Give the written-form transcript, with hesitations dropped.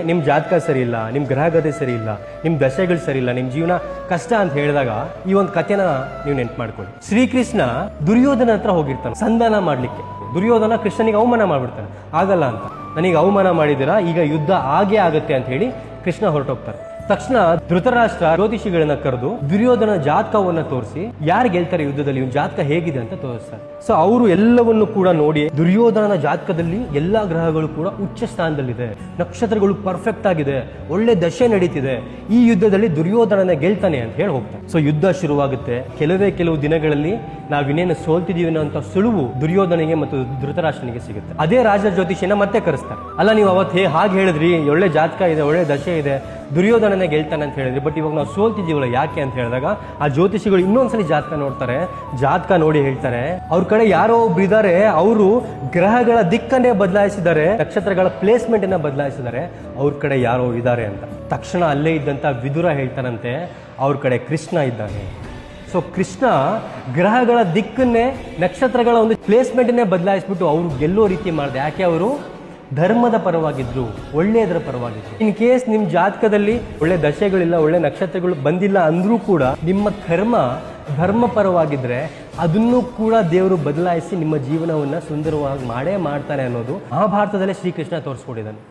ನಿಮ್ಮ ಜಾತಕ ಸರಿ ಇಲ್ಲ, ನಿಮ್ಮ ಗ್ರಹಗತಿ ಸರಿ ಇಲ್ಲ, ನಿಮ್ಮ ದಶೆಗಳು ಸರಿ ಇಲ್ಲ, ನಿಮ್ಮ ಜೀವನ ಕಷ್ಟ ಅಂತ ಹೇಳಿದಾಗ ಈ ಒಂದು ಕಥೆನ ನೀವು ನೆನ್ಪು ಮಾಡ್ಕೊಳ್ಳಿ. ಶ್ರೀಕೃಷ್ಣ ದುರ್ಯೋಧನ ಹತ್ರ ಹೋಗಿರ್ತಾನೆ ಸಂಧಾನ ಮಾಡ್ಲಿಕ್ಕೆ. ದುರ್ಯೋಧನ ಕೃಷ್ಣನಿಗೆ ಅವಮಾನ ಮಾಡ್ಬಿಡ್ತಾನೆ. ಆಗಲ್ಲ ಅಂತ, ನನಗೆ ಅವಮಾನ ಮಾಡಿದಿರಾ, ಈಗ ಯುದ್ಧ ಆಗೇ ಆಗತ್ತೆ ಅಂತ ಹೇಳಿ ಕೃಷ್ಣ ಹೊರಟೋಗ್ತಾರೆ. ತಕ್ಷಣ ಧೃತರಾಷ್ಟ್ರ ಜ್ಯೋತಿಷಿಗಳನ್ನ ಕರೆದು ದುರ್ಯೋಧನ ಜಾತಕವನ್ನ ತೋರಿಸಿ ಯಾರು ಗೆಲ್ತಾರೆ ಯುದ್ಧದಲ್ಲಿ, ಇವ್ನ ಜಾತಕ ಹೇಗಿದೆ ಅಂತ ತೋರಿಸ್ತಾರೆ. ಸೊ ಅವರು ಎಲ್ಲವನ್ನು ಕೂಡ ನೋಡಿ ದುರ್ಯೋಧನನ ಜಾತಕದಲ್ಲಿ ಎಲ್ಲಾ ಗ್ರಹಗಳು ಕೂಡ ಉಚ್ಚ ಸ್ಥಾನದಲ್ಲಿದೆ, ನಕ್ಷತ್ರಗಳು ಪರ್ಫೆಕ್ಟ್ ಆಗಿದೆ, ಒಳ್ಳೆ ದಶೆ ನಡೀತಿದೆ, ಈ ಯುದ್ಧದಲ್ಲಿ ದುರ್ಯೋಧನನ ಗೆಲ್ತಾನೆ ಅಂತ ಹೇಳಿ ಹೋಗ್ತಾರೆ. ಸೊ ಯುದ್ಧ ಶುರುವಾಗುತ್ತೆ. ಕೆಲವು ದಿನಗಳಲ್ಲಿ ನಾವಿನ್ನೇನು ಸೋಲ್ತಿದೀವಿ ಅಂತ ಸುಳುವು ದುರ್ಯೋಧನಿಗೆ ಮತ್ತು ಧೃತರಾಷ್ಟ್ರನಿಗೆ ಸಿಗುತ್ತೆ. ಅದೇ ರಾಜ ಜ್ಯೋತಿಷಿನ ಮತ್ತೆ ಕರೆಸ್ತಾರೆ. ಅಲ್ಲ, ನೀವು ಅವತ್ತು ಹಾಗೆ ಹೇಳಿದ್ರಿ, ಒಳ್ಳೆ ಜಾತಕ ಇದೆ, ಒಳ್ಳೆ ದಶೆ ಇದೆ, ದುರ್ಯೋಧನನೇ ಗೆಲ್ತಾನೆ ಅಂತ ಹೇಳಿದ್ರಿ, ಬಟ್ ಇವಾಗ ನಾವು ಸೋಲ್ತಿದ್ದೀವಲ್ಲ ಯಾಕೆ ಅಂತ ಹೇಳಿದಾಗ ಆ ಜ್ಯೋತಿಷಿಗಳು ಇನ್ನೊಂದ್ಸಲಿ ಜಾತಕ ನೋಡ್ತಾರೆ. ಜಾತಕ ನೋಡಿ ಹೇಳ್ತಾರೆ, ಅವ್ರ ಕಡೆ ಯಾರೋ ಒಬ್ರು ಇದ್ದಾರೆ, ಅವರು ಗ್ರಹಗಳ ದಿಕ್ಕನ್ನೇ ಬದಲಾಯಿಸಿದ್ದಾರೆ, ನಕ್ಷತ್ರಗಳ ಪ್ಲೇಸ್ಮೆಂಟ್ ಅನ್ನ ಬದಲಾಯಿಸಿದ್ದಾರೆ, ಅವ್ರ ಕಡೆ ಯಾರೋ ಇದ್ದಾರೆ ಅಂತ. ತಕ್ಷಣ ಅಲ್ಲೇ ಇದ್ದಂತ ವಿದುರ ಹೇಳ್ತಾರಂತೆ, ಅವ್ರ ಕಡೆ ಕೃಷ್ಣ ಇದ್ದಾನೆ. ಸೊ ಕೃಷ್ಣ ಗ್ರಹಗಳ ದಿಕ್ಕನ್ನೇ, ನಕ್ಷತ್ರಗಳ ಒಂದು ಪ್ಲೇಸ್ಮೆಂಟನ್ನೇ ಬದಲಾಯಿಸ್ಬಿಟ್ಟು ಅವರು ಗೆಲ್ಲೋ ರೀತಿ ಮಾಡಿದೆ. ಯಾಕೆ? ಅವರು ಧರ್ಮದ ಪರವಾಗಿದ್ರು, ಒಳ್ಳೆಯದರ ಪರವಾಗಿದ್ರು. ಇನ್ ಕೇಸ್ ನಿಮ್ಮ ಜಾತಕದಲ್ಲಿ ಒಳ್ಳೆ ದಶೆಗಳಿಲ್ಲ, ಒಳ್ಳೆ ನಕ್ಷತ್ರಗಳು ಬಂದಿಲ್ಲ ಅಂದ್ರೂ ಕೂಡ ನಿಮ್ಮ ಧರ್ಮ ಪರವಾಗಿದ್ರೆ ಅದನ್ನು ಕೂಡ ದೇವರು ಬದಲಾಯಿಸಿ ನಿಮ್ಮ ಜೀವನವನ್ನ ಸುಂದರವಾಗಿ ಮಾಡೇ ಮಾಡ್ತಾನೆ ಅನ್ನೋದು ಮಹಾಭಾರತದಲ್ಲೇ ಶ್ರೀಕೃಷ್ಣ ತೋರಿಸ್ಕೊಟ್ಟಿದ್ದಾನೆ.